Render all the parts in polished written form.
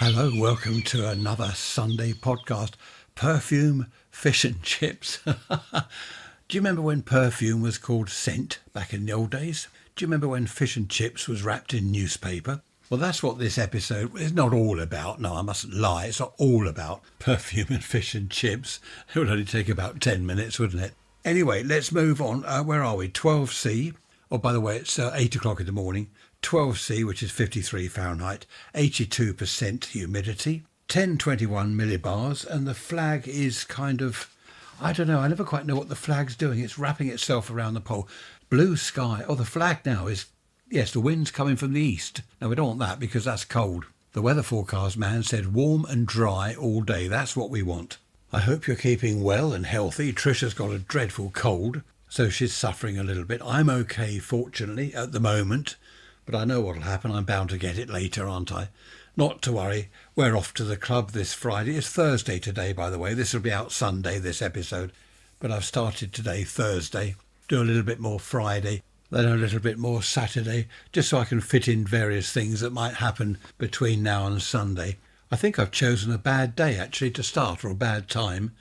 Hello, welcome to another Sunday podcast. Perfume, fish and chips. Do you remember when perfume was called scent back in the old days? Do you remember when fish and chips was wrapped in newspaper? Well, that's what this episode is not all about. No, I mustn't lie. It's not all about perfume and fish and chips. It would only take about 10 minutes, wouldn't it? Anyway, let's move on. Where are we? 12C. Oh, by the way, it's 8 o'clock in the morning. 12C, which is 53 Fahrenheit, 82% humidity, 1021 millibars, and the flag is kind of, I don't know, I never quite know what the flag's doing. It's wrapping itself around the pole. Blue sky. Oh, the flag now is, yes, the wind's coming from the east. No, we don't want that because that's cold. The weather forecast man said warm and dry all day. That's what we want. I hope you're keeping well and healthy. Trisha's got a dreadful cold, so she's suffering a little bit. I'm okay, fortunately, at the moment. But I know what'll happen. I'm bound to get it later, aren't I? Not to worry. We're off to the club this Friday. It's Thursday today, by the way. This will be out Sunday, this episode. But I've started today, Thursday. Do a little bit more Friday, then a little bit more Saturday, just so I can fit in various things that might happen between now and Sunday. I think I've chosen a bad day, actually, to start, or a bad time.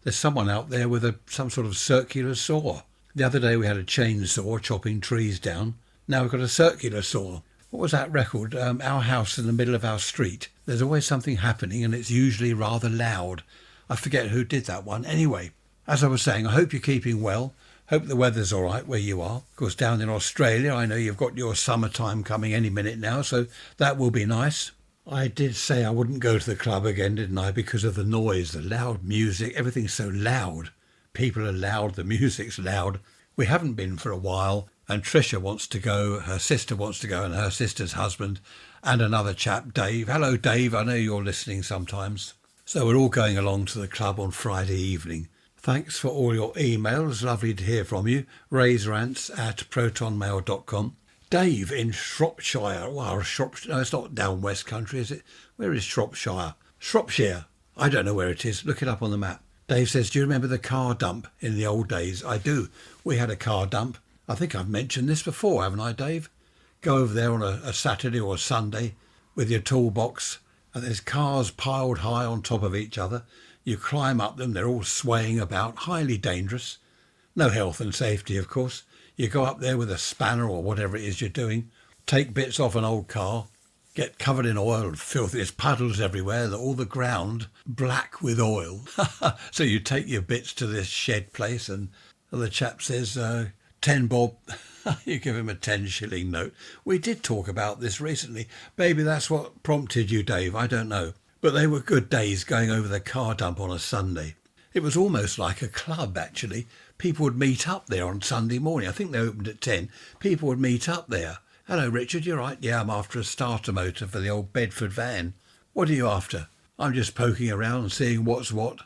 There's someone out there with some sort of circular saw. The other day we had a chainsaw chopping trees down. Now we've got a circular saw. What was that record? Our house in the middle of our street. There's always something happening and it's usually rather loud. I forget who did that one. Anyway, as I was saying, I hope you're keeping well. Hope the weather's all right where you are. Of course, down in Australia, I know you've got your summertime coming any minute now, so that will be nice. I did say I wouldn't go to the club again, didn't I? Because of the noise, the loud music, everything's so loud. People are loud, the music's loud. We haven't been for a while. And Trisha wants to go, her sister wants to go, and her sister's husband, and another chap, Dave. Hello, Dave. I know you're listening sometimes. So we're all going along to the club on Friday evening. Thanks for all your emails. Lovely to hear from you. raiserants@protonmail.com. Dave in Shropshire. Well, Shropshire. No, it's not down West Country, is it? Where is Shropshire? Shropshire. I don't know where it is. Look it up on the map. Dave says, do you remember the car dump in the old days? I do. We had a car dump. I think I've mentioned this before, haven't I, Dave? Go over there on a Saturday or a Sunday with your toolbox, and there's cars piled high on top of each other. You climb up them, they're all swaying about, highly dangerous. No health and safety, of course. You go up there with a spanner or whatever it is you're doing, take bits off an old car, get covered in oil and filth. There's puddles everywhere, all the ground black with oil. So you take your bits to this shed place, and the chap says, 10 bob, you give him a 10-shilling note. We did talk about this recently. Maybe that's what prompted you, Dave, I don't know. But they were good days going over the car dump on a Sunday. It was almost like a club, actually. People would meet up there on Sunday morning. I think they opened at 10. People would meet up there. Hello, Richard, you right? Yeah, I'm after a starter motor for the old Bedford van. What are you after? I'm just poking around and seeing what's what.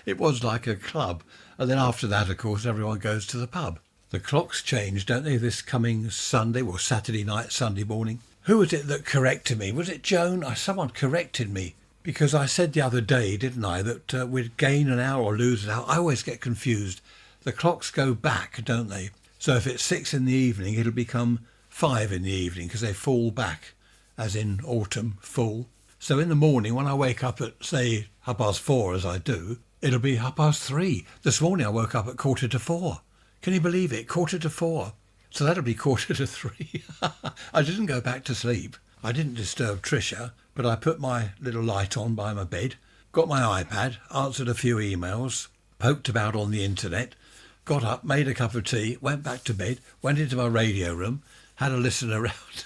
It was like a club. And then after that, of course, everyone goes to the pub. The clocks change, don't they, this coming Sunday, or Saturday night, Sunday morning? Who was it that corrected me? Was it Joan? Someone corrected me. Because I said the other day, didn't I, that we'd gain an hour or lose an hour. I always get confused. The clocks go back, don't they? So if it's 6 in the evening, it'll become 5 in the evening because they fall back, as in autumn, fall. So in the morning, when I wake up at, say, 4:30, as I do, it'll be 3:30. This morning I woke up at 4:45. Can you believe it? 4:45. So that'll be 3:45. I didn't go back to sleep. I didn't disturb Trisha, but I put my little light on by my bed, got my iPad, answered a few emails, poked about on the internet, got up, made a cup of tea, went back to bed, went into my radio room, had a listen around.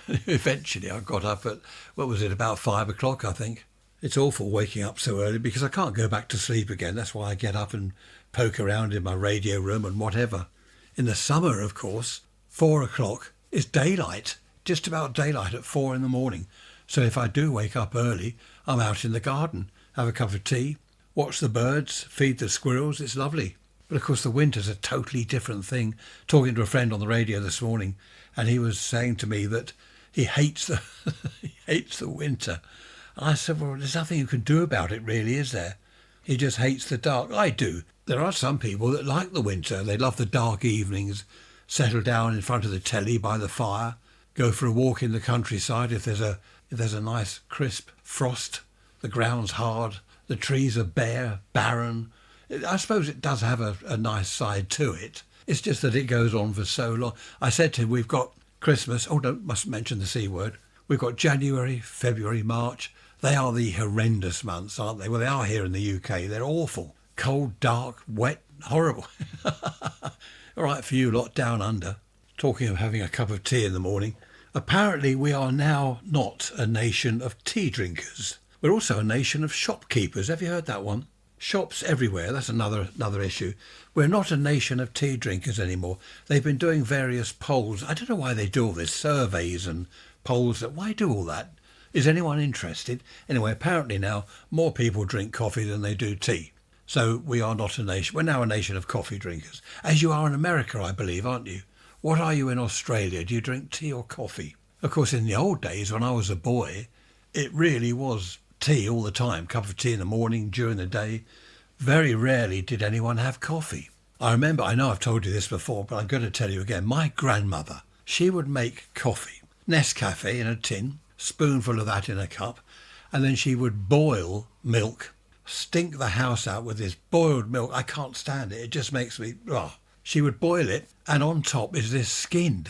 Eventually I got up at, about 5 o'clock, I think. It's awful waking up so early because I can't go back to sleep again. That's why I get up and poke around in my radio room and whatever. In the summer, of course, 4 o'clock is daylight, just about daylight at 4 in the morning. So if I do wake up early, I'm out in the garden, have a cup of tea, watch the birds, feed the squirrels. It's lovely. But of course the winter's a totally different thing. Talking to a friend on the radio this morning, and he was saying to me that he hates the winter. And I said, well, there's nothing you can do about it really, is there? He just hates the dark. I do. There are some people that like the winter. They love the dark evenings, settle down in front of the telly by the fire, go for a walk in the countryside if there's a nice crisp frost, the ground's hard, the trees are bare, barren. I suppose it does have a nice side to it. It's just that it goes on for so long. I said to him, we've got Christmas. Oh, mustn't mention the C word. We've got January, February, March. They are the horrendous months, aren't they? Well, they are here in the UK. They're awful. Cold, dark, wet, horrible. All right for you lot down under. Talking of having a cup of tea in the morning, apparently we are now not a nation of tea drinkers. We're also a nation of shopkeepers. Have you heard that one? Shops everywhere, that's another issue. We're not a nation of tea drinkers anymore. They've been doing various polls. I don't know why they do all this, surveys and polls. Why do all that? Is anyone interested? Anyway, apparently now more people drink coffee than they do tea. So we are not a nation. We're now a nation of coffee drinkers. As you are in America, I believe, aren't you? What are you in Australia? Do you drink tea or coffee? Of course, in the old days when I was a boy, it really was tea all the time. Cup of tea in the morning, during the day. Very rarely did anyone have coffee. I know I've told you this before, but I'm going to tell you again. My grandmother, she would make coffee, Nescafe in a tin, spoonful of that in a cup, and then she would boil milk, stink the house out with this boiled milk. I can't stand it. It just makes me... She would boil it, and on top is this skin.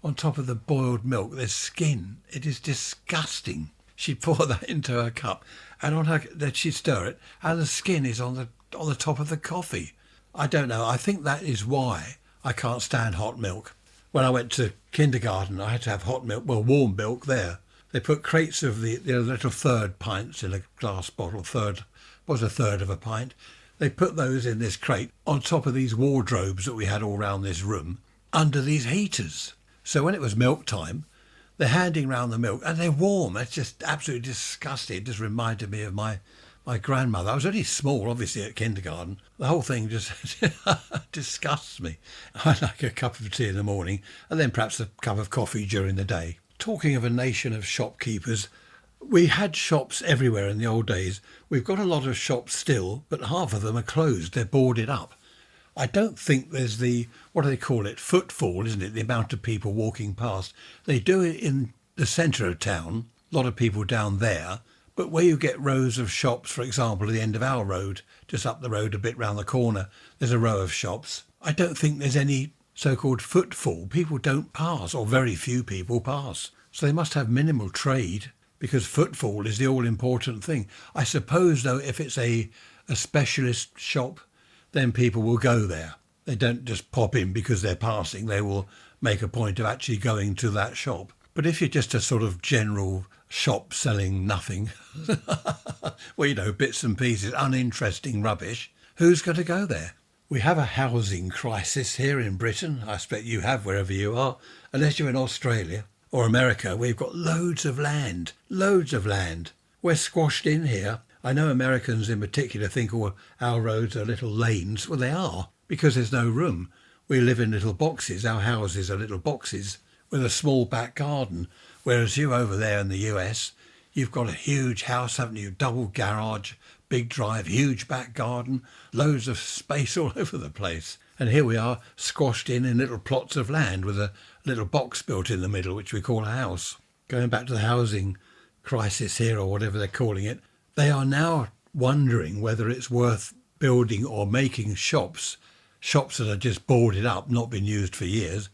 On top of the boiled milk, there's skin. It is disgusting. She'd pour that into her cup, and then she'd stir it, and the skin is on the top of the coffee. I don't know. I think that is why I can't stand hot milk. When I went to kindergarten, I had to have hot milk, well, warm milk there. They put crates of the little third pints in a glass bottle. A third of a pint. They put those in this crate on top of these wardrobes that we had all round this room, under these heaters. So when it was milk time, they're handing round the milk, and they're warm. It's just absolutely disgusting. It just reminded me of my grandmother. I was only small, obviously, at kindergarten. The whole thing just disgusts me. I like a cup of tea in the morning, and then perhaps a cup of coffee during the day. Talking of a nation of shopkeepers, we had shops everywhere in the old days. We've got a lot of shops still, but half of them are closed. They're boarded up. I don't think there's what do they call it, footfall, isn't it, the amount of people walking past. They do it in the centre of town, a lot of people down there, but where you get rows of shops, for example, at the end of our road, just up the road a bit round the corner, there's a row of shops. I don't think there's any so-called footfall. People don't pass, or very few people pass. So they must have minimal trade, because footfall is the all-important thing. I suppose, though, if it's a specialist shop, then people will go there. They don't just pop in because they're passing. They will make a point of actually going to that shop. But if you're just a sort of general shop selling nothing, well, bits and pieces, uninteresting rubbish, who's going to go there? We have a housing crisis here in Britain. I expect you have wherever you are, unless you're in Australia or America. We've got loads of land. We're squashed in here. I know Americans in particular think our roads are little lanes. Well, they are, because there's no room. We live in little boxes. Our houses are little boxes with a small back garden. Whereas you over there in the US, you've got a huge house, haven't you? Double garage, big drive, huge back garden, loads of space all over the place. And here we are, squashed in little plots of land with a little box built in the middle, which we call a house. Going back to the housing crisis here, or whatever they're calling it, they are now wondering whether it's worth building or making shops that are just boarded up, not been used for years,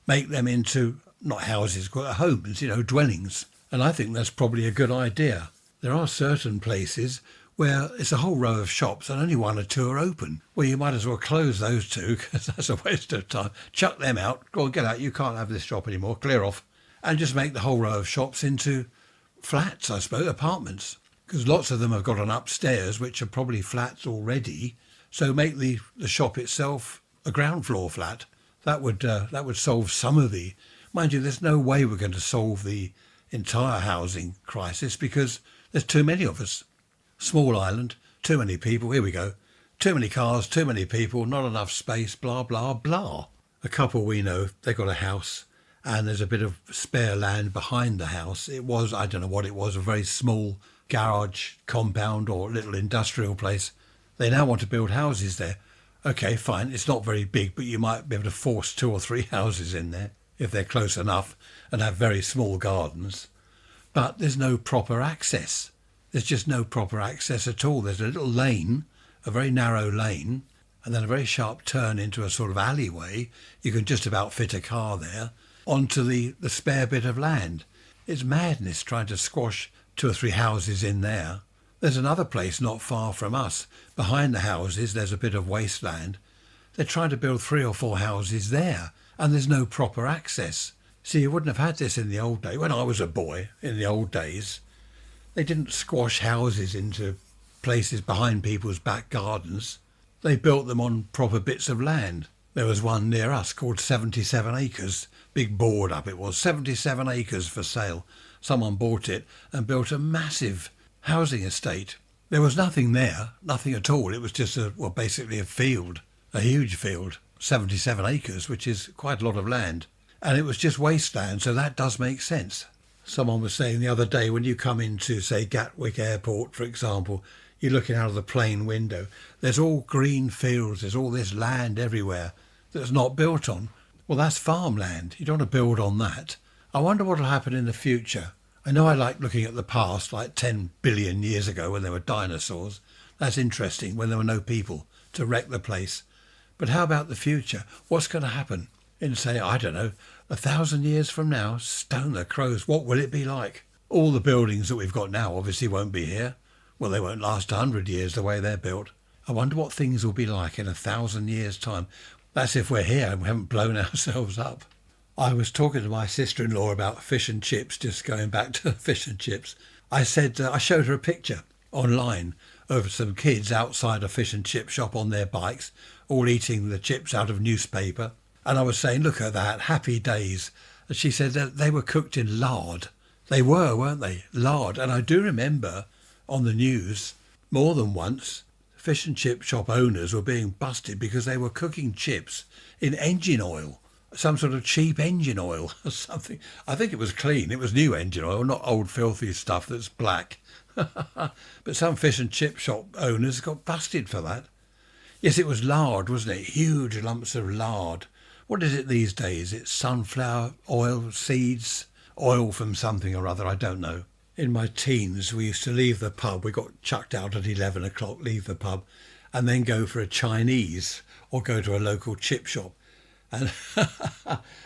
make them into, not houses, but homes, dwellings. And I think that's probably a good idea. There are certain places where it's a whole row of shops and only one or two are open. Well, you might as well close those two, because that's a waste of time. Chuck them out. Go on, get out. You can't have this shop anymore. Clear off. And just make the whole row of shops into flats, I suppose, apartments. Because lots of them have got an upstairs, which are probably flats already. So make the shop itself a ground floor flat. That would solve some of the... Mind you, there's no way we're going to solve the entire housing crisis, because there's too many of us. Small island, too many people, here we go. Too many cars, too many people, not enough space, blah, blah, blah. A couple we know, they got a house, and there's a bit of spare land behind the house. It was, I don't know what it was, a very small garage compound or little industrial place. They now want to build houses there. Okay, fine, it's not very big, but you might be able to force 2 or 3 houses in there. if they're close enough and have very small gardens. But there's no proper access. There's just no proper access at all. There's a little lane, a very narrow lane, and then a very sharp turn into a sort of alleyway. You can just about fit a car there onto the spare bit of land. It's madness trying to squash 2 or 3 houses in there. There's another place not far from us. Behind the houses, there's a bit of wasteland. They're trying to build 3 or 4 houses there, and there's no proper access. See, you wouldn't have had this in the old days. When I was a boy, in the old days, they didn't squash houses into places behind people's back gardens. They built them on proper bits of land. There was one near us called 77 acres. Big board up it was, 77 acres for sale. Someone bought it and built a massive housing estate. There was nothing there, nothing at all. It was just basically a field, a huge field, 77 acres, which is quite a lot of land. And it was just wasteland, so that does make sense. Someone was saying the other day, when you come into, say, Gatwick Airport, for example, you're looking out of the plane window, there's all green fields, there's all this land everywhere that's not built on. Well, that's farmland. You don't want to build on that. I wonder what will happen in the future. I know I like looking at the past, like 10 billion years ago when there were dinosaurs. That's interesting, when there were no people to wreck the place. But how about the future? What's going to happen in, say, I don't know, 1,000 years from now? Stone the crows, what will it be like? All the buildings that we've got now obviously won't be here. Well, they won't last 100 years the way they're built. I wonder what things will be like in 1,000 years' time. That's if we're here and we haven't blown ourselves up. I was talking to my sister-in-law about fish and chips, just going back to fish and chips. I said, I showed her a picture online of some kids outside a fish and chip shop on their bikes, all eating the chips out of newspaper. And I was saying, look at that, happy days. And she said that they were cooked in lard. They were, weren't they? Lard. And I do remember on the news more than once, fish and chip shop owners were being busted because they were cooking chips in engine oil, some sort of cheap engine oil or something. I think it was clean. It was new engine oil, not old filthy stuff that's black. But some fish and chip shop owners got busted for that. Yes, it was lard, wasn't it? Huge lumps of lard. What is it these days? It's sunflower oil, seeds, oil from something or other, I don't know. In my teens, we used to leave the pub. We got chucked out at 11 o'clock, leave the pub, and then go for a Chinese or go to a local chip shop and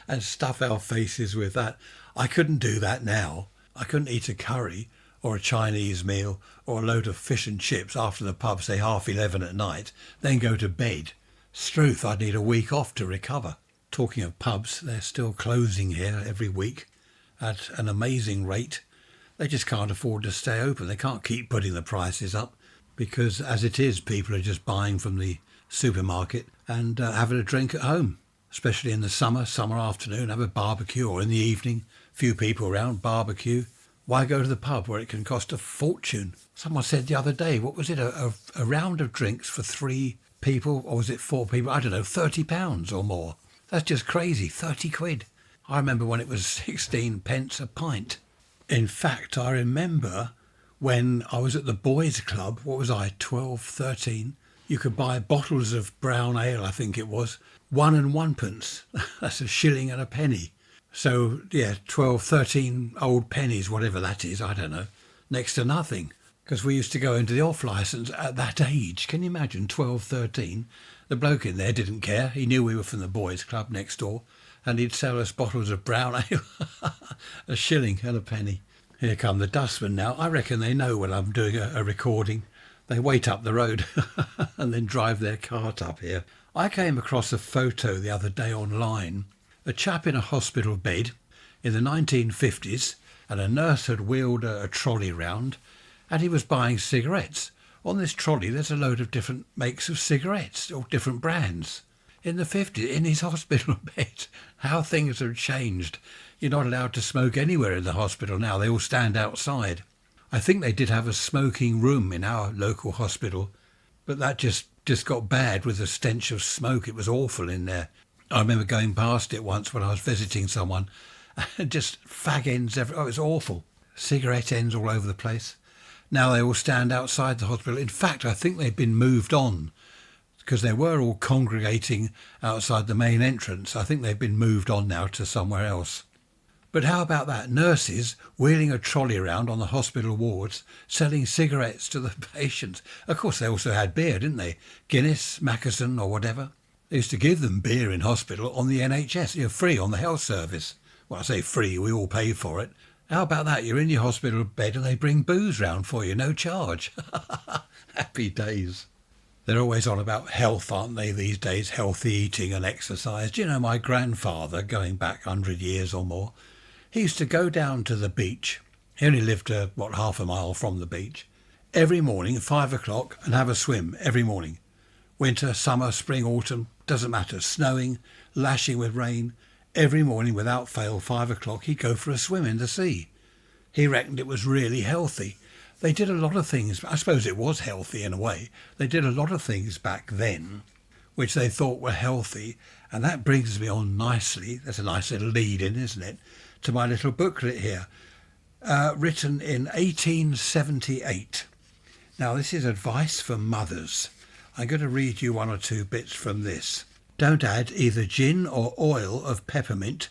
and stuff our faces with that. I couldn't do that now. I couldn't eat a curry or a Chinese meal or a load of fish and chips after the pub, say 11:30 at night, then go to bed. Struth, I'd need a week off to recover. Talking of pubs, they're still closing here every week at an amazing rate. They just can't afford to stay open. They can't keep putting the prices up because, as it is, people are just buying from the supermarket and having a drink at home, especially in the summer afternoon, have a barbecue, or in the evening, few people around, barbecue. Why go to the pub where it can cost a fortune? Someone said the other day, what was it, a round of drinks for 3 people, or was it 4 people? I don't know, £30 or more. That's just crazy, 30 quid. I remember when it was 16 pence a pint. In fact, I remember when I was at the boys' club, what was I, 12, 13, you could buy bottles of brown ale, I think it was, 1 and 1 pence. That's a shilling and a penny. So, yeah, 12, 13 old pennies, whatever that is, I don't know, next to nothing. Because we used to go into the off-licence at that age. Can you imagine, 12, 13? The bloke in there didn't care. He knew we were from the boys' club next door. And he'd sell us bottles of brown ale, a shilling and a penny. Here come the dustmen now. I reckon they know when I'm doing a recording. They wait up the road and then drive their cart up here. I came across a photo the other day online. A chap in a hospital bed in the 1950s, and a nurse had wheeled a trolley round, and he was buying cigarettes. On this trolley there's a load of different makes of cigarettes, or different brands. In the 50s, in his hospital bed. How things have changed. You're not allowed to smoke anywhere in the hospital now. They all stand outside. I think they did have a smoking room in our local hospital, but that just got bad with the stench of smoke. It was awful in there. I remember going past it once when I was visiting someone, and just fag ends everywhere. Oh, it was awful. Cigarette ends all over the place. Now they all stand outside the hospital. In fact, I think they've been moved on, because they were all congregating outside the main entrance. I think they've been moved on now to somewhere else. But how about that? Nurses wheeling a trolley around on the hospital wards, selling cigarettes to the patients. Of course, they also had beer, didn't they? Guinness, Mackerson or whatever. They used to give them beer in hospital on the NHS, free on the health service. Well, I say free, we all pay for it. How about that? You're in your hospital bed and they bring booze round for you, no charge. Happy days. They're always on about health, aren't they, these days? Healthy eating and exercise. Do you know my grandfather, going back 100 years or more, he used to go down to the beach. He only lived, half a mile from the beach. Every morning, 5 o'clock, and have a swim every morning. Winter, summer, spring, autumn, doesn't matter. Snowing, lashing with rain. Every morning, without fail, 5 o'clock, he'd go for a swim in the sea. He reckoned it was really healthy. They did a lot of things. I suppose it was healthy in a way. They did a lot of things back then which they thought were healthy. And that brings me on nicely. That's a nice little lead in, isn't it? To my little booklet here, written in 1878. Now, this is advice for mothers. I'm going to read you one or two bits from this. Don't add either gin or oil of peppermint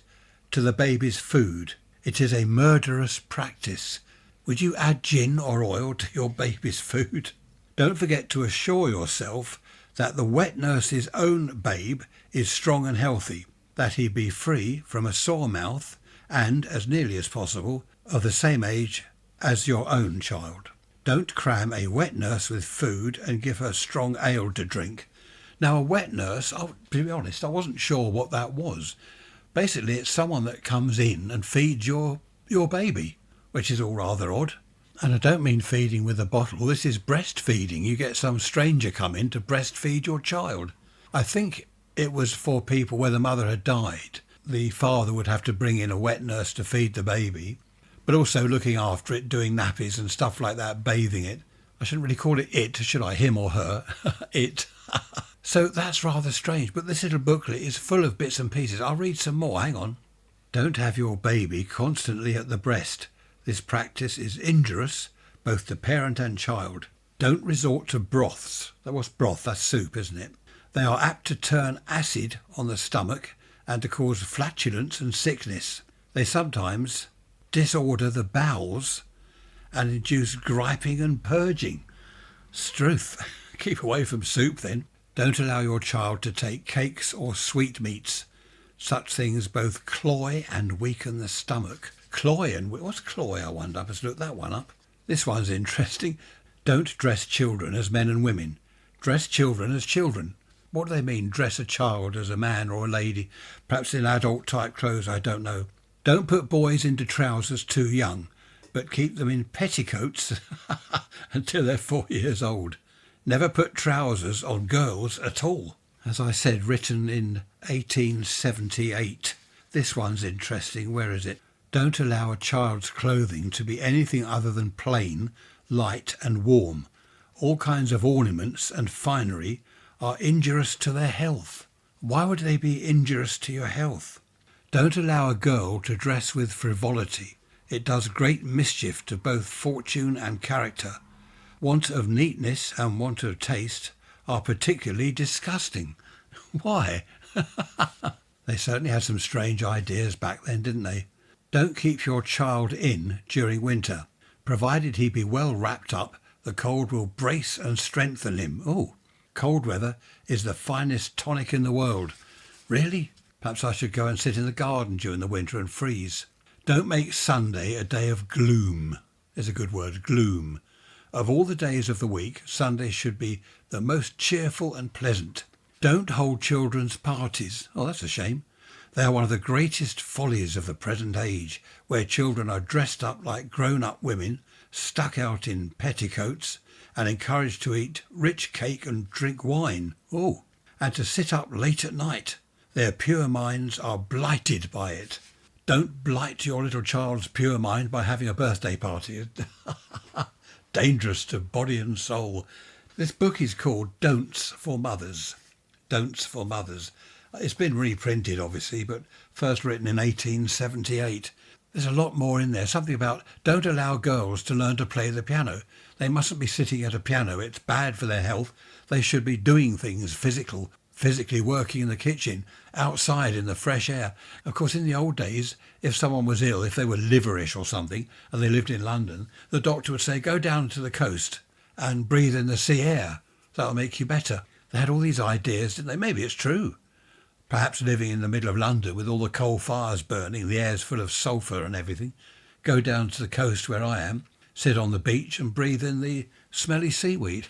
to the baby's food. It is a murderous practice. Would you add gin or oil to your baby's food? Don't forget to assure yourself that the wet nurse's own babe is strong and healthy, that he be free from a sore mouth, and, as nearly as possible, of the same age as your own child. Don't cram a wet nurse with food and give her strong ale to drink. Now, a wet nurse, to be honest, I wasn't sure what that was. Basically, it's someone that comes in and feeds your baby, which is all rather odd. And I don't mean feeding with a bottle. This is breastfeeding. You get some stranger come in to breastfeed your child. I think it was for people where the mother had died. The father would have to bring in a wet nurse to feed the baby, but also looking after it, doing nappies and stuff like that, bathing it. I shouldn't really call it, should I? Him or her? It. So that's rather strange, but this little booklet is full of bits and pieces. I'll read some more, hang on. Don't have your baby constantly at the breast. This practice is injurious, both to parent and child. Don't resort to broths. What's broth? That's soup, isn't it? They are apt to turn acid on the stomach and to cause flatulence and sickness. They sometimes disorder the bowels and induce griping and purging. Struth. Keep away from soup then. Don't allow your child to take cakes or sweetmeats. Such things both cloy and weaken the stomach. Cloy and... What's cloy, I wonder? I must look that one up. This one's interesting. Don't dress children as men and women. Dress children as children. What do they mean, dress a child as a man or a lady? Perhaps in adult-type clothes, I don't know. Don't put boys into trousers too young, but keep them in petticoats until they're 4 years old. Never put trousers on girls at all. As I said, written in 1878. This one's interesting. Where is it? Don't allow a child's clothing to be anything other than plain, light and warm. All kinds of ornaments and finery are injurious to their health. Why would they be injurious to your health? Don't allow a girl to dress with frivolity. It does great mischief to both fortune and character. Want of neatness and want of taste are particularly disgusting. Why? They certainly had some strange ideas back then, didn't they? Don't keep your child in during winter. Provided he be well wrapped up, the cold will brace and strengthen him. Oh, cold weather is the finest tonic in the world. Really? Perhaps I should go and sit in the garden during the winter and freeze. Don't make Sunday a day of gloom. There's a good word, gloom. Of all the days of the week, Sunday should be the most cheerful and pleasant. Don't hold children's parties. Oh, that's a shame. They are one of the greatest follies of the present age, where children are dressed up like grown-up women, stuck out in petticoats, and encouraged to eat rich cake and drink wine. Oh, and to sit up late at night. Their pure minds are blighted by it. Don't blight your little child's pure mind by having a birthday party. Dangerous to body and soul. This book is called Don'ts for Mothers. Don'ts for Mothers. It's been reprinted, obviously, but first written in 1878. There's a lot more in there. Something about don't allow girls to learn to play the piano. They mustn't be sitting at a piano. It's bad for their health. They should be doing things physically working in the kitchen, outside in the fresh air. Of course, in the old days, if someone was ill, if they were liverish or something, and they lived in London, the doctor would say, go down to the coast and breathe in the sea air. That'll make you better. They had all these ideas, didn't they? Maybe it's true. Perhaps living in the middle of London with all the coal fires burning, the air's full of sulphur and everything. Go down to the coast where I am, sit on the beach and breathe in the smelly seaweed.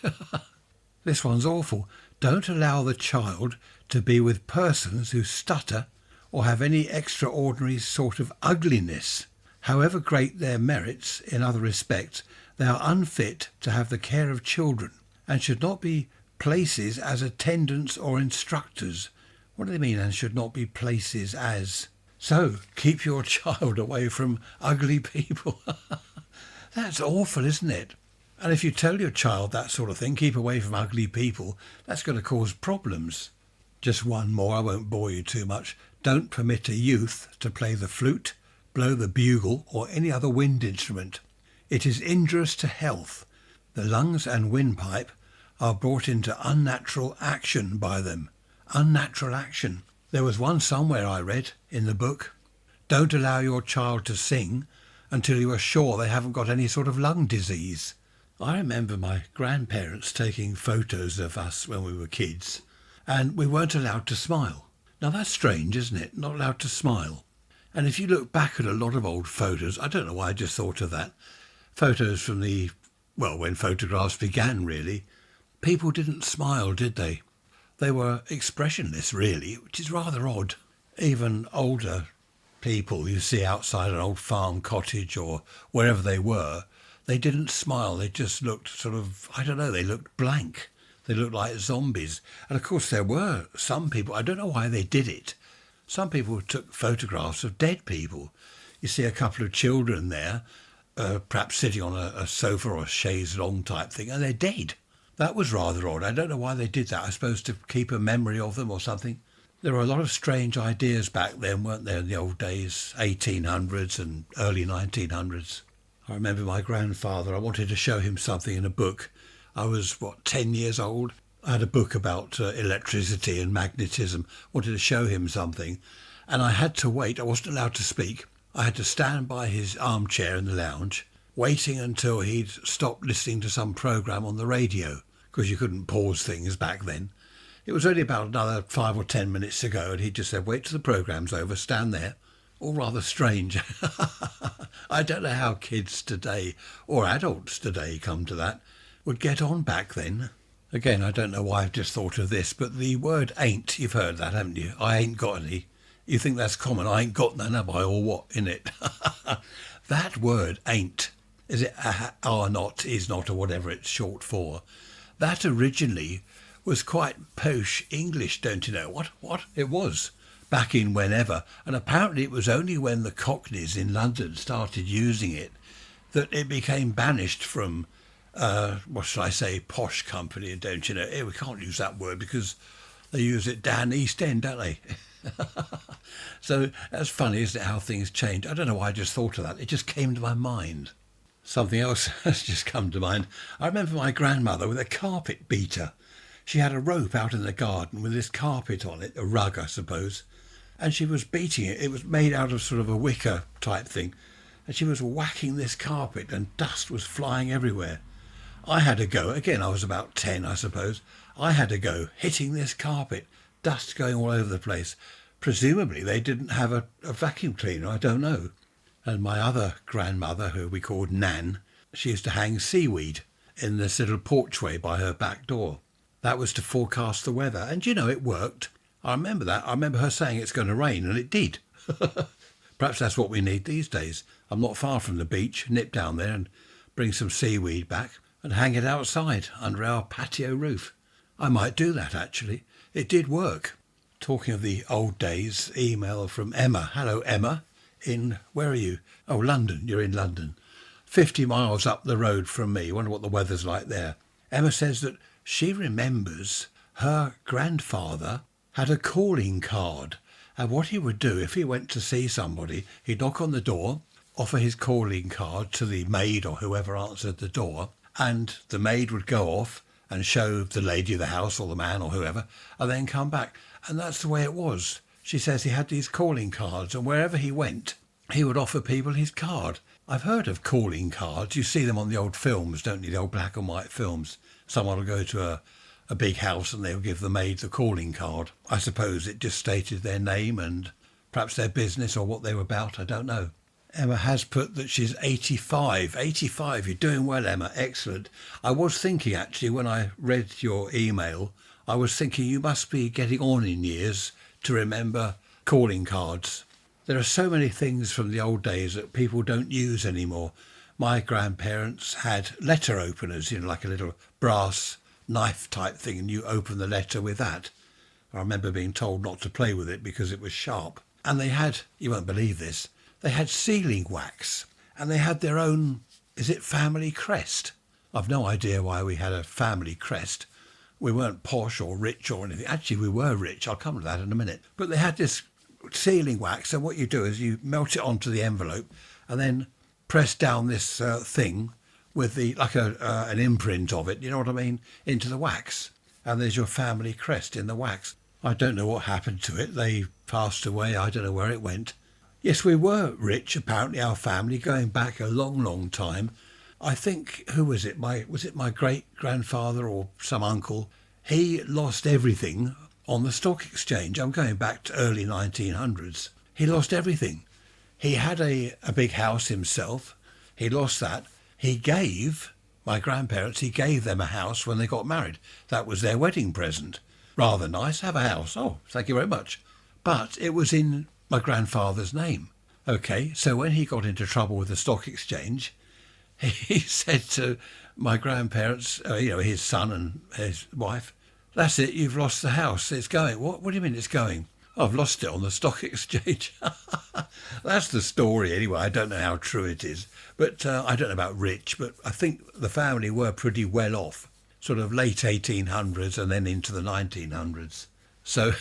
This one's awful. Don't allow the child to be with persons who stutter or have any extraordinary sort of ugliness. However great their merits in other respects, they are unfit to have the care of children and should not be places as attendants or instructors. What do they mean, and should not be places as? So, keep your child away from ugly people. That's awful, isn't it? And if you tell your child that sort of thing, keep away from ugly people, that's going to cause problems. Just one more, I won't bore you too much. Don't permit a youth to play the flute, blow the bugle, or any other wind instrument. It is injurious to health. The lungs and windpipe are brought into unnatural action by them. Unnatural action. There was one somewhere I read in the book. Don't allow your child to sing until you are sure they haven't got any sort of lung disease. I remember my grandparents taking photos of us when we were kids, and we weren't allowed to smile. Now that's strange, isn't it? Not allowed to smile. And if you look back at a lot of old photos, I don't know why I just thought of that, photos from when photographs began really, people didn't smile, did they? They were expressionless really, which is rather odd. Even older people you see outside an old farm cottage or wherever they were, they didn't smile. They just looked sort of, they looked blank. They looked like zombies. And of course there were some people, I don't know why they did it. Some people took photographs of dead people. You see a couple of children there, perhaps sitting on a sofa or a chaise longue type thing, and they're dead. That was rather odd. I don't know why they did that. I suppose to keep a memory of them or something. There were a lot of strange ideas back then, weren't there, in the old days, 1800s and early 1900s. I remember my grandfather, I wanted to show him something in a book. I was, 10 years old? I had a book about electricity and magnetism, wanted to show him something. And I had to wait. I wasn't allowed to speak. I had to stand by his armchair in the lounge, waiting until he'd stopped listening to some programme on the radio, because you couldn't pause things back then. It was only about another 5 or 10 minutes to go, and he just said, wait till the programme's over, stand there. All rather strange. I don't know how kids today, or adults today, come to that, would get on back then. Again, I don't know why I've just thought of this, but the word ain't, you've heard that, haven't you? I ain't got any. You think that's common? I ain't got none, have I, or what, in it? That word ain't, is it are not, is not, or whatever it's short for? That originally was quite posh English, don't you know? What? It was, back in whenever. And apparently it was only when the Cockneys in London started using it that it became banished from, posh company, don't you know? We can't use that word because they use it down East End, don't they? So that's funny, isn't it, how things change? I don't know why I just thought of that. It just came to my mind. Something else has just come to mind. I remember my grandmother with a carpet beater. She had a rope out in the garden with this carpet on it, a rug, I suppose, and she was beating it. It was made out of sort of a wicker type thing, and she was whacking this carpet and dust was flying everywhere. I had a go. Again, I was about 10, I suppose. I had a go hitting this carpet, dust going all over the place. Presumably they didn't have a vacuum cleaner, I don't know. And my other grandmother, who we called Nan, she used to hang seaweed in this little porchway by her back door. That was to forecast the weather. And, it worked. I remember that. I remember her saying it's going to rain, and it did. Perhaps that's what we need these days. I'm not far from the beach. Nip down there and bring some seaweed back and hang it outside under our patio roof. I might do that, actually. It did work. Talking of the old days, email from Emma. Hello, Emma. Where are you? Oh, London. You're in London. 50 miles up the road from me. Wonder what the weather's like there. Emma says that she remembers her grandfather had a calling card, and what he would do if he went to see somebody, he'd knock on the door, offer his calling card to the maid or whoever answered the door, and the maid would go off and show the lady of the house or the man or whoever, and then come back. And that's the way it was. She says he had these calling cards, and wherever he went, he would offer people his card. I've heard of calling cards. You see them on the old films, don't you? The old black and white films. Someone will go to a big house and they'll give the maid the calling card. I suppose it just stated their name and perhaps their business or what they were about. I don't know. Emma has put that she's 85. 85, you're doing well, Emma. Excellent. I was thinking, actually, when I read your email, I was thinking you must be getting on in years to remember calling cards. There are so many things from the old days that people don't use anymore. My grandparents had letter openers, like a little brass knife type thing, and you open the letter with that. I remember being told not to play with it because it was sharp. And they had, you won't believe this, they had sealing wax, and they had their own, is it family crest? I've no idea why we had a family crest. We weren't posh or rich or anything. Actually, we were rich. I'll come to that in a minute. But they had this sealing wax, and what you do is you melt it onto the envelope and then press down this thing with the an imprint of it, you know what I mean, into the wax. And there's your family crest in the wax. I don't know what happened to it. They passed away. I don't know where it went. Yes, we were rich, apparently, our family, going back a long, long time. I think, who was it? Was it my great-grandfather or some uncle? He lost everything on the stock exchange. I'm going back to early 1900s. He lost everything. He had a big house himself. He lost that. He gave, my grandparents, he gave them a house when they got married. That was their wedding present. Rather nice, have a house. Oh, thank you very much. But it was in my grandfather's name. Okay, so when he got into trouble with the stock exchange, he said to my grandparents, his son and his wife, "That's it, you've lost the house. It's going." What do you mean it's going? "I've lost it on the stock exchange." That's the story anyway. I don't know how true it is. But I don't know about rich, but I think the family were pretty well off. Sort of late 1800s and then into the 1900s. So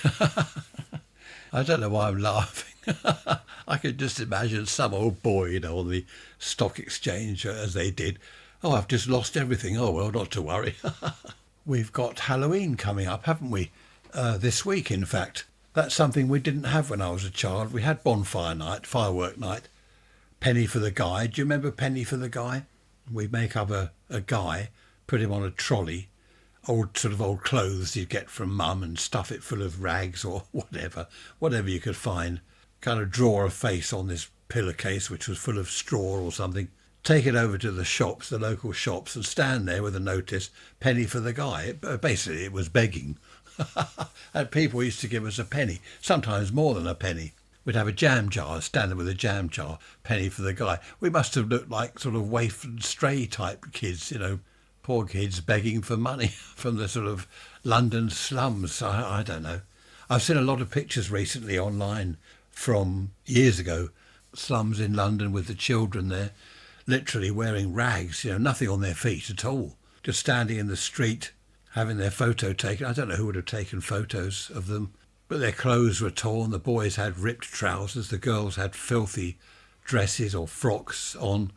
I don't know why I'm laughing. I could just imagine some old boy, on the stock exchange as they did. "Oh, I've just lost everything." "Oh, well, not to worry." We've got Halloween coming up, haven't we? This week, in fact. That's something we didn't have when I was a child. We had bonfire night, firework night, penny for the guy. Do you remember penny for the guy? We'd make up a guy, put him on a trolley, old clothes you'd get from mum and stuff it full of rags or whatever you could find. Kind of draw a face on this pillowcase which was full of straw or something. Take it over to the shops, the local shops, and stand there with a notice, "Penny for the guy." Basically, it was begging. And people used to give us a penny, sometimes more than a penny. We'd have a jam jar, standing with a jam jar, "Penny for the guy." We must have looked like sort of waif and stray type kids, poor kids begging for money from the sort of London slums. I don't know. I've seen a lot of pictures recently online from years ago, slums in London with the children there, literally wearing rags, nothing on their feet at all, just standing in the street, having their photo taken. I don't know who would have taken photos of them, but their clothes were torn. The boys had ripped trousers. The girls had filthy dresses or frocks on.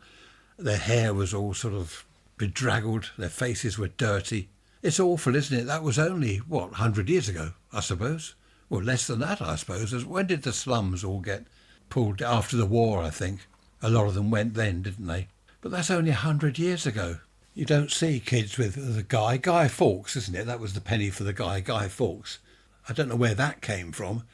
Their hair was all sort of bedraggled. Their faces were dirty. It's awful, isn't it? That was only, 100 years ago, I suppose. Well, less than that, I suppose. When did the slums all get pulled? After the war, I think. A lot of them went then, didn't they? But that's only 100 years ago. You don't see kids with the Guy Fawkes, isn't it? That was the penny for the Guy Fawkes. I don't know where that came from,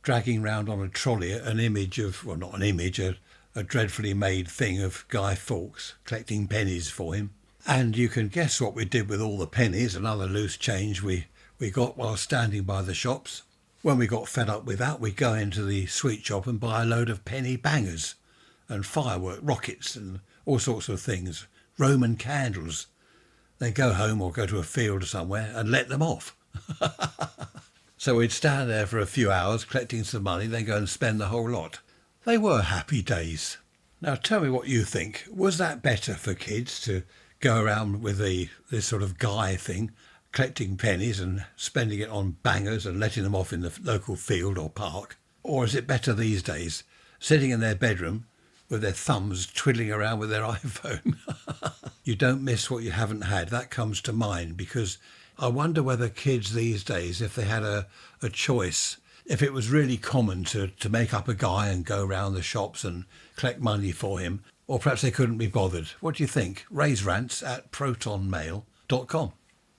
dragging round on a trolley an image of, not an image, a dreadfully made thing of Guy Fawkes, collecting pennies for him. And you can guess what we did with all the pennies and other loose change we got while standing by the shops. When we got fed up with that, we'd go into the sweet shop and buy a load of penny bangers and firework rockets and all sorts of things. Roman candles. Then go home or go to a field or somewhere and let them off. So we'd stand there for a few hours collecting some money, then go and spend the whole lot. They were happy days. Now tell me what you think. Was that better for kids to go around with this sort of guy thing, collecting pennies and spending it on bangers and letting them off in the local field or park? Or is it better these days, sitting in their bedroom, with their thumbs twiddling around with their iPhone. You don't miss what you haven't had. That comes to mind because I wonder whether kids these days, if they had a choice, if it was really common to make up a guy and go around the shops and collect money for him, or perhaps they couldn't be bothered. What do you think? Raise rants at protonmail.com.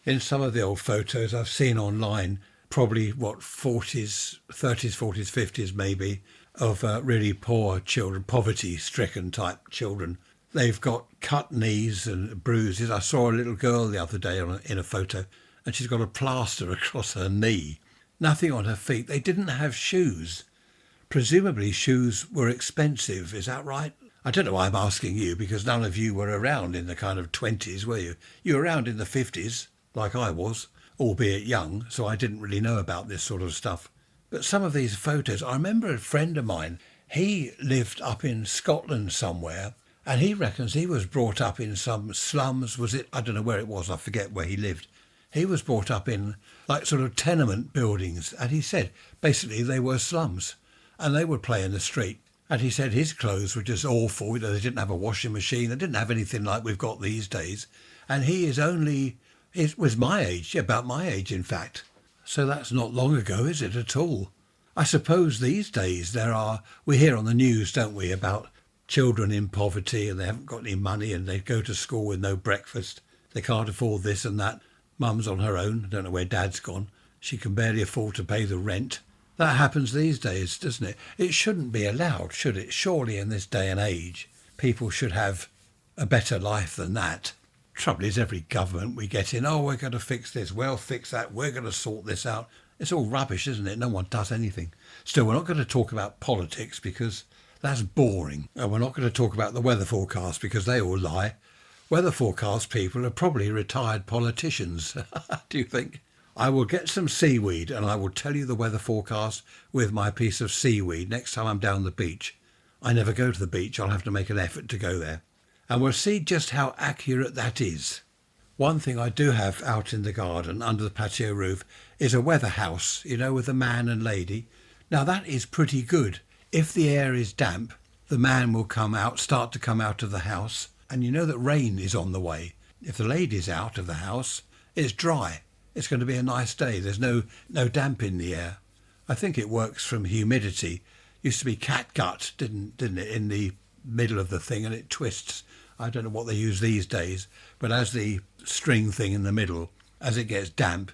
In some of the old photos I've seen online, probably 40s, 30s, 40s, 50s maybe, of really poor children, poverty-stricken type children. They've got cut knees and bruises. I saw a little girl the other day in a photo, and she's got a plaster across her knee. Nothing on her feet. They didn't have shoes. Presumably shoes were expensive. Is that right? I don't know why I'm asking you, because none of you were around in the kind of 20s, were you? You were around in the 50s, like I was, albeit young, so I didn't really know about this sort of stuff. But some of these photos, I remember a friend of mine, he lived up in Scotland somewhere, and he reckons he was brought up in some slums. Was it? I don't know where it was. I forget where he lived. He was brought up in like sort of tenement buildings. And he said basically they were slums and they would play in the street. And he said his clothes were just awful. You know, they didn't have a washing machine. They didn't have anything like we've got these days. And he was my age, about my age, in fact. So that's not long ago, is it at all? I suppose these days we hear on the news, don't we, about children in poverty and they haven't got any money and they go to school with no breakfast. They can't afford this and that. Mum's on her own. I don't know where Dad's gone. She can barely afford to pay the rent. That happens these days, doesn't it? It shouldn't be allowed, should it? Surely in this day and age, people should have a better life than that. Trouble is, every government we get in, we're going to fix this, we'll fix that, we're going to sort this out. It's all rubbish, isn't it? No one does anything. Still, we're not going to talk about politics because that's boring. And we're not going to talk about the weather forecast because they all lie. Weather forecast people are probably retired politicians. Do you think? I will get some seaweed and I will tell you the weather forecast with my piece of seaweed next time I'm down the beach. I never go to the beach. I'll have to make an effort to go there. And we'll see just how accurate that is. One thing I do have out in the garden under the patio roof is a weather house, with a man and lady. Now that is pretty good. If the air is damp, the man will start to come out of the house, and you know that rain is on the way. If the lady's out of the house, it's dry. It's going to be a nice day. There's no damp in the air. I think it works from humidity. Used to be catgut, didn't it, in the middle of the thing, and it twists. I don't know what they use these days, but as the string thing in the middle, as it gets damp,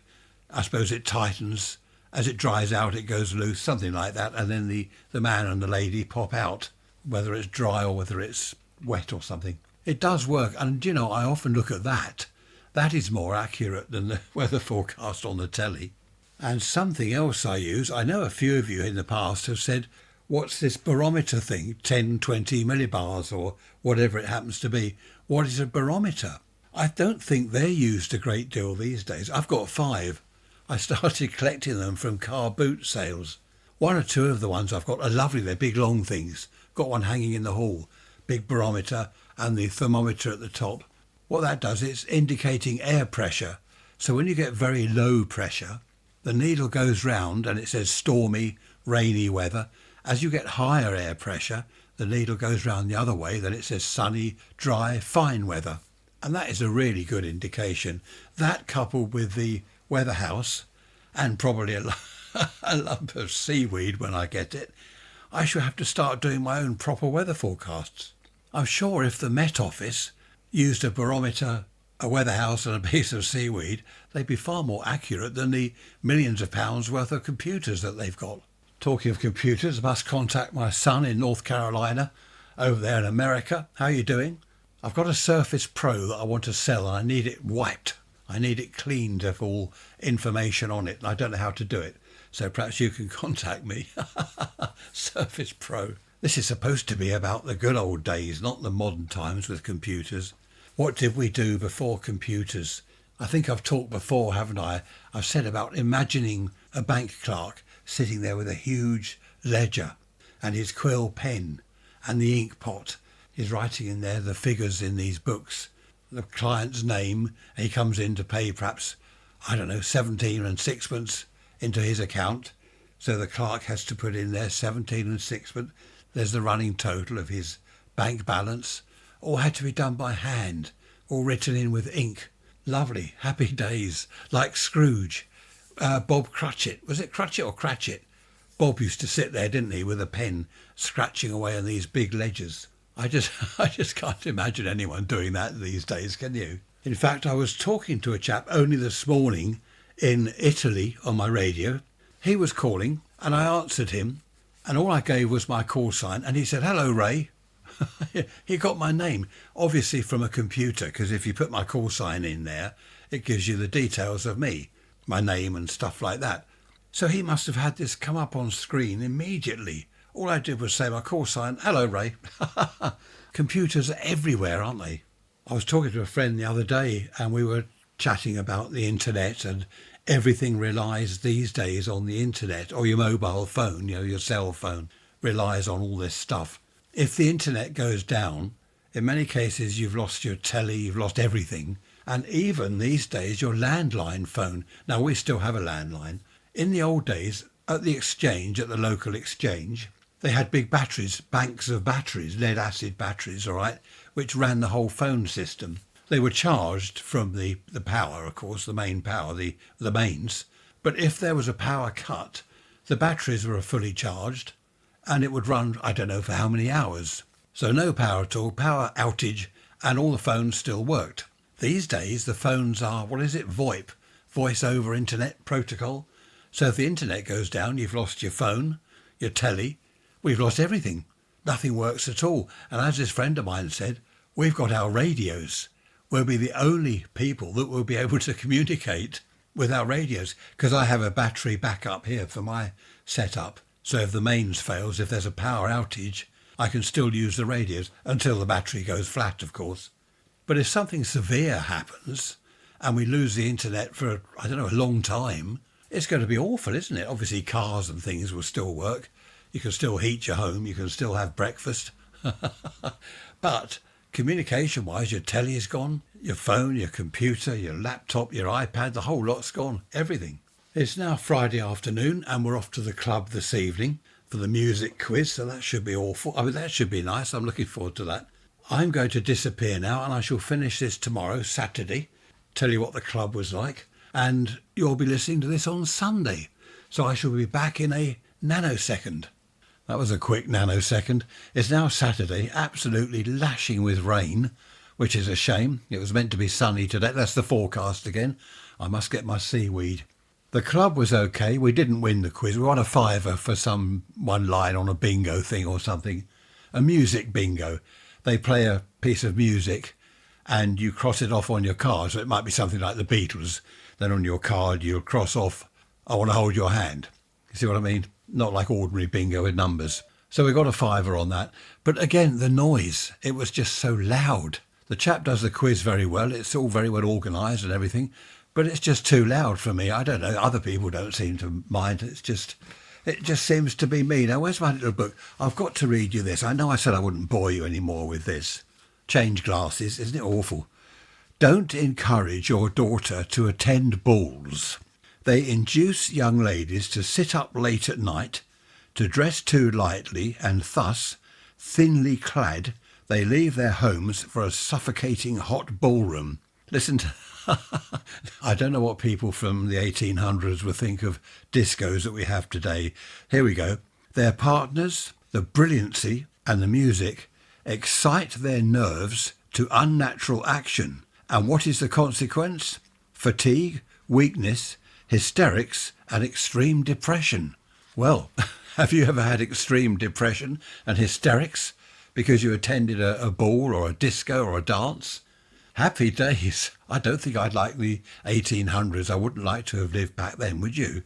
I suppose it tightens. As it dries out, it goes loose, something like that, and then the man and the lady pop out, whether it's dry or whether it's wet or something. It does work, and I often look at that. That is more accurate than the weather forecast on the telly. And something else I use, I know a few of you in the past have said, what's this barometer thing, 10, 20 millibars or whatever it happens to be? What is a barometer? I don't think they're used a great deal these days. I've got 5. I started collecting them from car boot sales. 1 or 2 of the ones I've got are lovely. They're big, long things. Got one hanging in the hall. Big barometer and the thermometer at the top. What that does is indicating air pressure. So when you get very low pressure, the needle goes round and it says stormy, rainy weather. As you get higher air pressure, the needle goes round the other way. Then it says sunny, dry, fine weather. And that is a really good indication. That coupled with the weather house and probably a lump of seaweed when I get it, I shall have to start doing my own proper weather forecasts. I'm sure if the Met Office used a barometer, a weather house and a piece of seaweed, they'd be far more accurate than the millions of pounds worth of computers that they've got. Talking of computers, I must contact my son in North Carolina, over there in America. How are you doing? I've got a Surface Pro that I want to sell and I need it wiped. I need it cleaned of all information on it, and I don't know how to do it. So perhaps you can contact me. Surface Pro. This is supposed to be about the good old days, not the modern times with computers. What did we do before computers? I think I've talked before, haven't I? I've said about imagining a bank clerk sitting there with a huge ledger and his quill pen and the ink pot. He's writing in there the figures in these books, the client's name, and he comes in to pay perhaps, 17 and sixpence into his account. So the clerk has to put in there 17 and sixpence. There's the running total of his bank balance, all had to be done by hand, all written in with ink. Lovely, happy days, like Scrooge. Bob Cratchit, was it Cratchit or Cratchit? Bob used to sit there, didn't he, with a pen, scratching away on these big ledgers. I just can't imagine anyone doing that these days, can you? In fact, I was talking to a chap only this morning in Italy on my radio. He was calling and I answered him and all I gave was my call sign and he said, "Hello, Ray." He got my name, obviously from a computer, because if you put my call sign in there, it gives you the details of me, my name and stuff like that. So he must have had this come up on screen immediately. All I did was say my call sign, "Hello, Ray." Computers are everywhere, aren't they? I was talking to a friend the other day and we were chatting about the internet, and everything relies these days on the internet, or your mobile phone, your cell phone relies on all this stuff. If the internet goes down, in many cases you've lost your telly, you've lost everything, and even these days your landline phone. Now we still have a landline. In the old days, at the exchange, at the local exchange, they had big batteries, banks of batteries, lead acid batteries, all right, which ran the whole phone system. They were charged from the power, of course, the main power, the mains. But if there was a power cut, the batteries were fully charged and it would run, I don't know for how many hours. So no power at all, power outage, and all the phones still worked. These days, the phones are, VoIP, Voice over Internet Protocol. So if the internet goes down, you've lost your phone, your telly, we've lost everything. Nothing works at all. And as this friend of mine said, we've got our radios. We'll be the only people that will be able to communicate with our radios, because I have a battery backup here for my setup. So if the mains fails, if there's a power outage, I can still use the radios until the battery goes flat, of course. But if something severe happens and we lose the internet for, a long time, it's going to be awful, isn't it? Obviously, cars and things will still work. You can still heat your home. You can still have breakfast. But communication-wise, your telly is gone, your phone, your computer, your laptop, your iPad, the whole lot's gone, everything. It's now Friday afternoon and we're off to the club this evening for the music quiz, so that should be awful. That should be nice. I'm looking forward to that. I'm going to disappear now and I shall finish this tomorrow, Saturday, tell you what the club was like, and you'll be listening to this on Sunday. So I shall be back in a nanosecond. That was a quick nanosecond. It's now Saturday, absolutely lashing with rain, which is a shame. It was meant to be sunny today. That's the forecast again. I must get my seaweed. The club was okay. We didn't win the quiz. We won a £5 for some one line on a bingo thing or something. A music bingo. They play a piece of music and you cross it off on your card. So it might be something like the Beatles. Then on your card you'll cross off, "I want to hold your hand." You see what I mean? Not like ordinary bingo with numbers. So we got a £5 on that. But again, the noise, it was just so loud. The chap does the quiz very well. It's all very well organised and everything. But it's just too loud for me. I don't know. Other people don't seem to mind. It just seems to be me. Now, where's my little book? I've got to read you this. I know I said I wouldn't bore you anymore with this. Change glasses. Isn't it awful? Don't encourage your daughter to attend balls. They induce young ladies to sit up late at night, to dress too lightly, and thus, thinly clad, they leave their homes for a suffocating hot ballroom. Listen to... I don't know what people from the 1800s would think of discos that we have today. Here we go. Their partners, the brilliancy and the music excite their nerves to unnatural action. And what is the consequence? Fatigue, weakness, hysterics and extreme depression. Well, have you ever had extreme depression and hysterics because you attended a ball or a disco or a dance? Happy days. I don't think I'd like the 1800s. I wouldn't like to have lived back then, would you?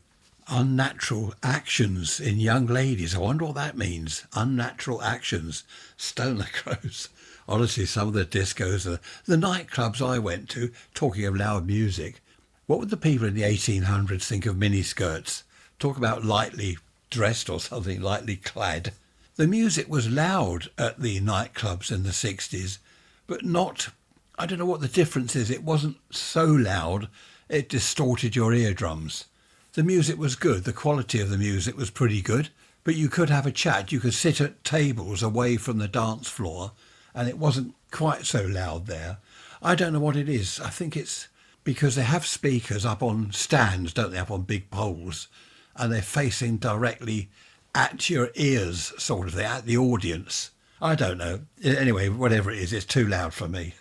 Unnatural actions in young ladies. I wonder what that means. Unnatural actions. Stone the crows. Honestly, some of the discos, the nightclubs I went to, talking of loud music, what would the people in the 1800s think of miniskirts? Talk about lightly dressed or something, lightly clad. The music was loud at the nightclubs in the 60s, but not... I don't know what the difference is. It wasn't so loud, it distorted your eardrums. The music was good. The quality of the music was pretty good, but you could have a chat. You could sit at tables away from the dance floor and it wasn't quite so loud there. I don't know what it is. I think it's because they have speakers up on stands, don't they, up on big poles, and they're facing directly at your ears, sort of thing, at the audience. I don't know. Anyway, whatever it is, it's too loud for me.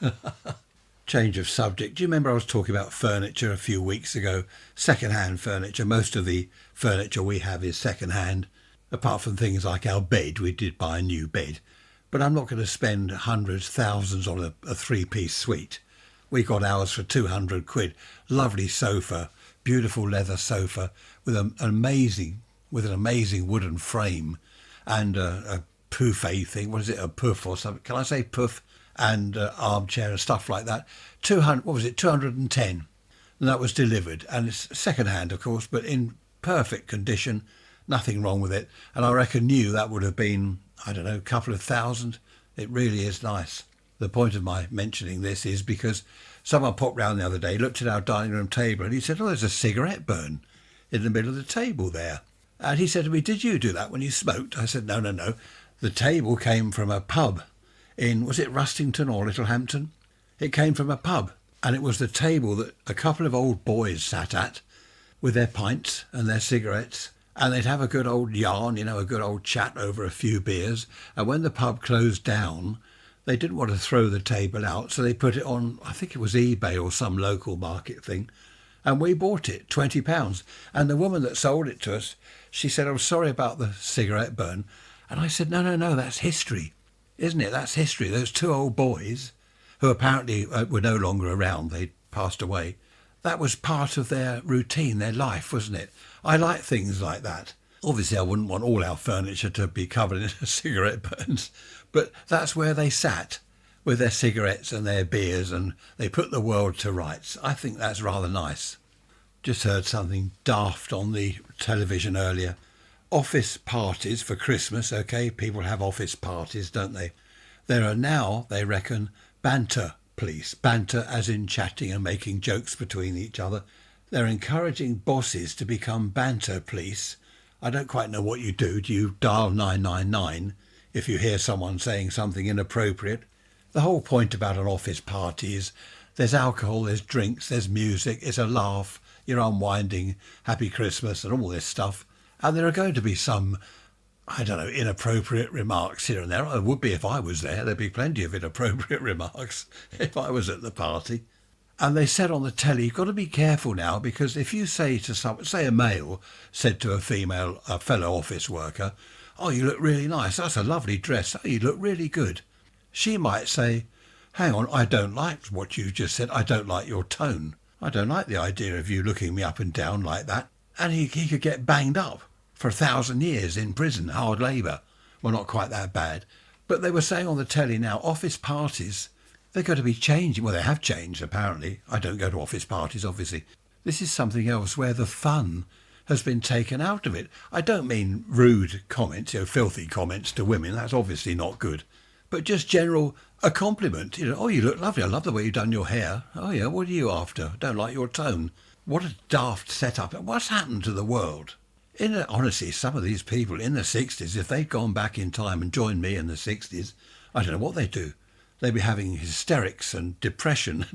Change of subject. Do you remember I was talking about furniture a few weeks ago? Second-hand furniture. Most of the furniture we have is second-hand. Apart from things like our bed, we did buy a new bed. But I'm not going to spend hundreds, thousands on a three-piece suite. We got ours for 200 quid. Lovely sofa, beautiful leather sofa with an amazing wooden frame and a puffet thing. What is it? A puff or something? Can I say puff? And armchair and stuff like that. 200. What was it? 210. And that was delivered. And it's second-hand, of course, but in perfect condition. Nothing wrong with it. And I reckon new that would have been, I don't know, a couple of thousand. It really is nice. The point of my mentioning this is because someone popped round the other day, looked at our dining room table, and he said, "Oh, there's a cigarette burn in the middle of the table there." And he said to me, "Did you do that when you smoked?" I said, No. The table came from a pub in, was it Rustington or Littlehampton? It came from a pub, and it was the table that a couple of old boys sat at with their pints and their cigarettes, and they'd have a good old yarn, a good old chat over a few beers. And when the pub closed down, they didn't want to throw the table out, so they put it on, I think it was eBay or some local market thing, and we bought it, £20. And the woman that sold it to us, she said, "I'm sorry about the cigarette burn." And I said, no, that's history, isn't it? That's history. Those two old boys, who apparently were no longer around, they'd passed away, that was part of their routine, their life, wasn't it? I like things like that. Obviously, I wouldn't want all our furniture to be covered in cigarette burns, but that's where they sat with their cigarettes and their beers, and they put the world to rights. I think that's rather nice. Just heard something daft on the television earlier. Office parties for Christmas, okay? People have office parties, don't they? There are now, they reckon, banter police. Banter as in chatting and making jokes between each other. They're encouraging bosses to become banter police. I don't quite know what you do. Do you dial 999 if you hear someone saying something inappropriate? The whole point about an office party is there's alcohol, there's drinks, there's music, it's a laugh, you're unwinding, happy Christmas and all this stuff. And there are going to be some, I don't know, inappropriate remarks here and there. There would be if I was there. There'd be plenty of inappropriate remarks if I was at the party. And they said on the telly, you've got to be careful now, because if you say to someone, say a male said to a fellow office worker, "Oh, you look really nice. That's a lovely dress. Oh, you look really good." She might say, "Hang on, I don't like what you just said. I don't like your tone. I don't like the idea of you looking me up and down like that." And he could get banged up for 1,000 years in prison, hard labour. Well, not quite that bad. But they were saying on the telly now, office parties, they're going to be changing. Well, they have changed, apparently. I don't go to office parties, obviously. This is something else where the fun has been taken out of it. I don't mean rude comments, filthy comments to women. That's obviously not good. But just a compliment. "Oh, you look lovely. I love the way you've done your hair. Oh, yeah, what are you after? Don't like your tone." What a daft setup. What's happened to the world? Honestly, some of these people in the 60s, if they'd gone back in time and joined me in the 60s, I don't know what they'd do. They'd be having hysterics and depression.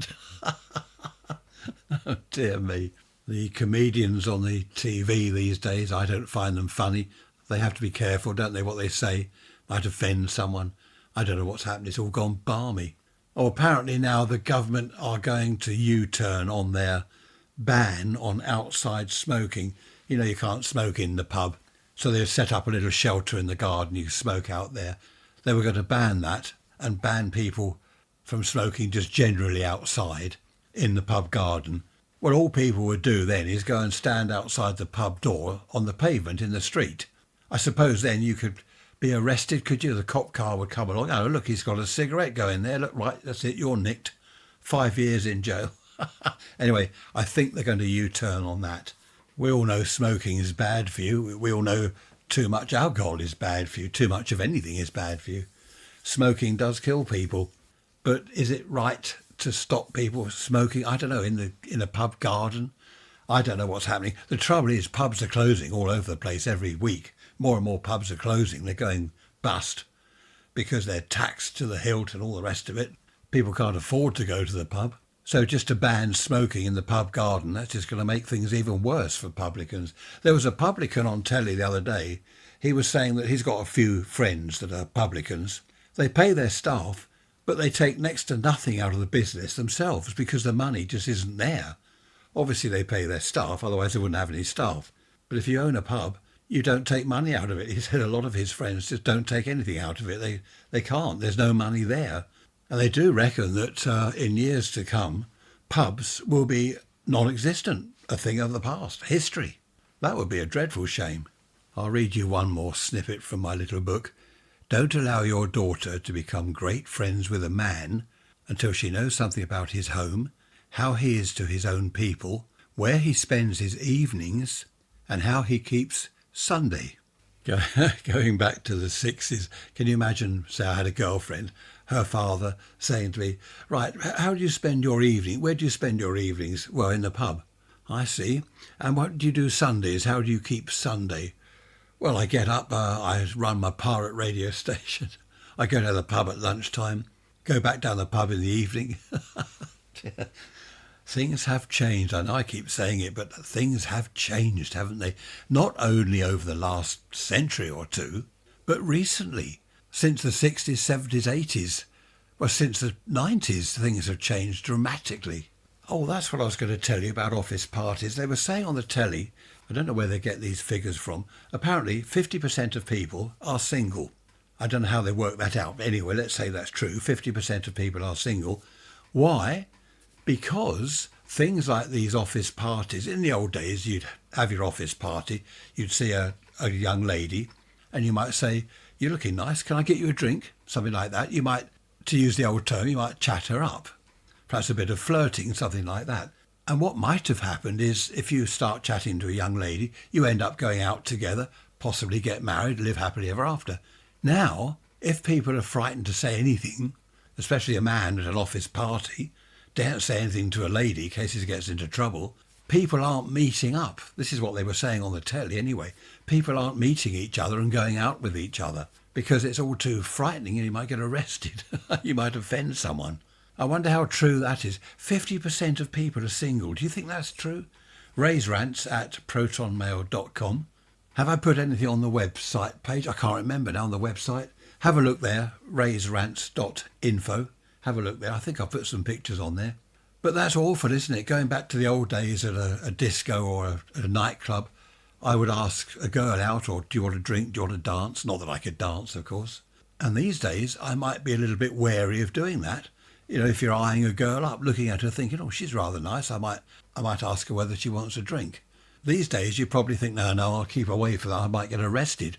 Oh, dear me. The comedians on the TV these days, I don't find them funny. They have to be careful, don't they, what they say? Might offend someone. I don't know what's happened. It's all gone balmy. Oh, apparently now the government are going to U-turn on their ban on outside smoking. You can't smoke in the pub, so they've set up a little shelter in the garden. You smoke out there. They were going to ban that and ban people from smoking just generally outside in the pub garden. Well, all people would do then is go and stand outside the pub door on the pavement in the street. I suppose then you could be arrested, could you? The cop car would come along. "Oh, look, he's got a cigarette going there. Look, right, that's it, you're nicked. 5 years in jail." Anyway, I think they're going to U-turn on that. We all know smoking is bad for you. We all know too much alcohol is bad for you. Too much of anything is bad for you. Smoking does kill people. But is it right to stop people smoking, I don't know, in a pub garden? I don't know what's happening. The trouble is pubs are closing all over the place every week. More and more pubs are closing. They're going bust because they're taxed to the hilt and all the rest of it. People can't afford to go to the pub. So just to ban smoking in the pub garden, that's just going to make things even worse for publicans. There was a publican on telly the other day. He was saying that he's got a few friends that are publicans. They pay their staff, but they take next to nothing out of the business themselves because the money just isn't there. Obviously they pay their staff, otherwise they wouldn't have any staff. But if you own a pub, you don't take money out of it. He said a lot of his friends just don't take anything out of it. They can't. There's no money there. And they do reckon that in years to come, pubs will be non-existent, a thing of the past, history. That would be a dreadful shame. I'll read you one more snippet from my little book. Don't allow your daughter to become great friends with a man until she knows something about his home, how he is to his own people, where he spends his evenings, and how he keeps Sunday. Going back to the 60s, can you imagine, say I had a girlfriend, her father saying to me, right, how do you spend your evening? Where do you spend your evenings? Well, in the pub. I see. And what do you do Sundays? How do you keep Sunday? Well, I get up, I run my pirate radio station. I go to the pub at lunchtime, go back down the pub in the evening. Things have changed. I know I keep saying it, but things have changed, haven't they? Not only over the last century or two, but recently, since the 60s, 70s, 80s. Well, since the 90s, things have changed dramatically. Oh, that's what I was going to tell you about office parties. They were saying on the telly, I don't know where they get these figures from, apparently 50% of people are single. I don't know how they work that out. But anyway, let's say that's true. 50% of people are single. Why? Because things like these office parties, in the old days, you'd have your office party, you'd see a young lady, and you might say, you're looking nice, can I get you a drink? Something like that. You might, to use the old term, you might chat her up. Perhaps a bit of flirting, something like that. And what might have happened is if you start chatting to a young lady, you end up going out together, possibly get married, live happily ever after. Now, if people are frightened to say anything, especially a man at an office party, daren't say anything to a lady in case he gets into trouble, people aren't meeting up. This is what they were saying on the telly anyway. People aren't meeting each other and going out with each other because it's all too frightening and you might get arrested. You might offend someone. I wonder how true that is. 50% of people are single. Do you think that's true? Raise rants at protonmail.com. Have I put anything on the website page? I can't remember now on the website. Have a look there, raiserants.info. Have a look there. I think I've put some pictures on there. But that's awful, isn't it? Going back to the old days at a disco or a nightclub, I would ask a girl out, or do you want to drink, do you want to dance? Not that I could dance, of course. And these days, I might be a little bit wary of doing that. You know, if you're eyeing a girl up, looking at her thinking, oh, she's rather nice, I might ask her whether she wants a drink. These days, you probably think, no, I'll keep away from that. I might get arrested.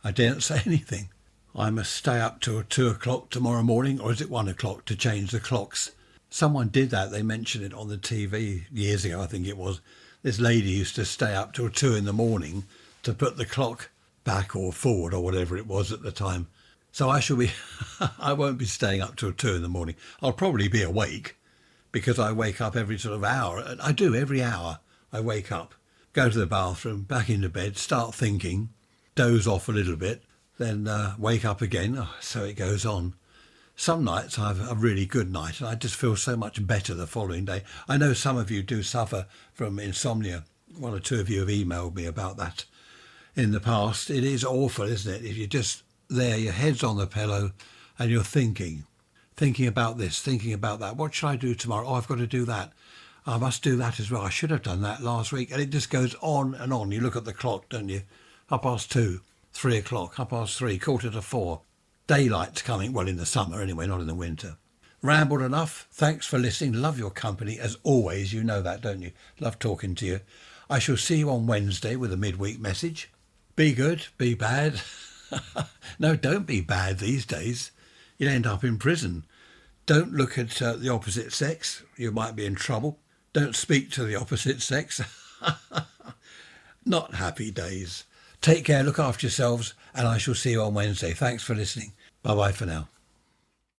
I daren't say anything. I must stay up till 2 o'clock tomorrow morning, or is it 1 o'clock to change the clocks? Someone did that. They mentioned it on the TV years ago, I think it was. This lady used to stay up till 2 in the morning to put the clock back or forward or whatever it was at the time. So I won't be staying up till 2 in the morning. I'll probably be awake because I wake up every sort of hour. And I do every hour. I wake up, go to the bathroom, back into bed, start thinking, doze off a little bit, then wake up again. Oh, so it goes on. Some nights I have a really good night and I just feel so much better the following day. I know some of you do suffer from insomnia. 1 or 2 of you have emailed me about that in the past. It is awful, isn't it? If you're just there, your head's on the pillow and you're thinking about this, thinking about that. What should I do tomorrow? Oh, I've got to do that. I must do that as well. I should have done that last week. And it just goes on and on. You look at the clock, don't you? 2:30, 3 o'clock, 3:30, 4:45. Daylight's coming, well, in the summer anyway, not in the winter. Rambled enough. Thanks for listening. Love your company, as always. You know that, don't you? Love talking to you. I shall see you on Wednesday with a midweek message. Be good, be bad. No, don't be bad these days. You'll end up in prison. Don't look at the opposite sex. You might be in trouble. Don't speak to the opposite sex. Not happy days. Take care, look after yourselves, and I shall see you on Wednesday. Thanks for listening. Bye-bye for now.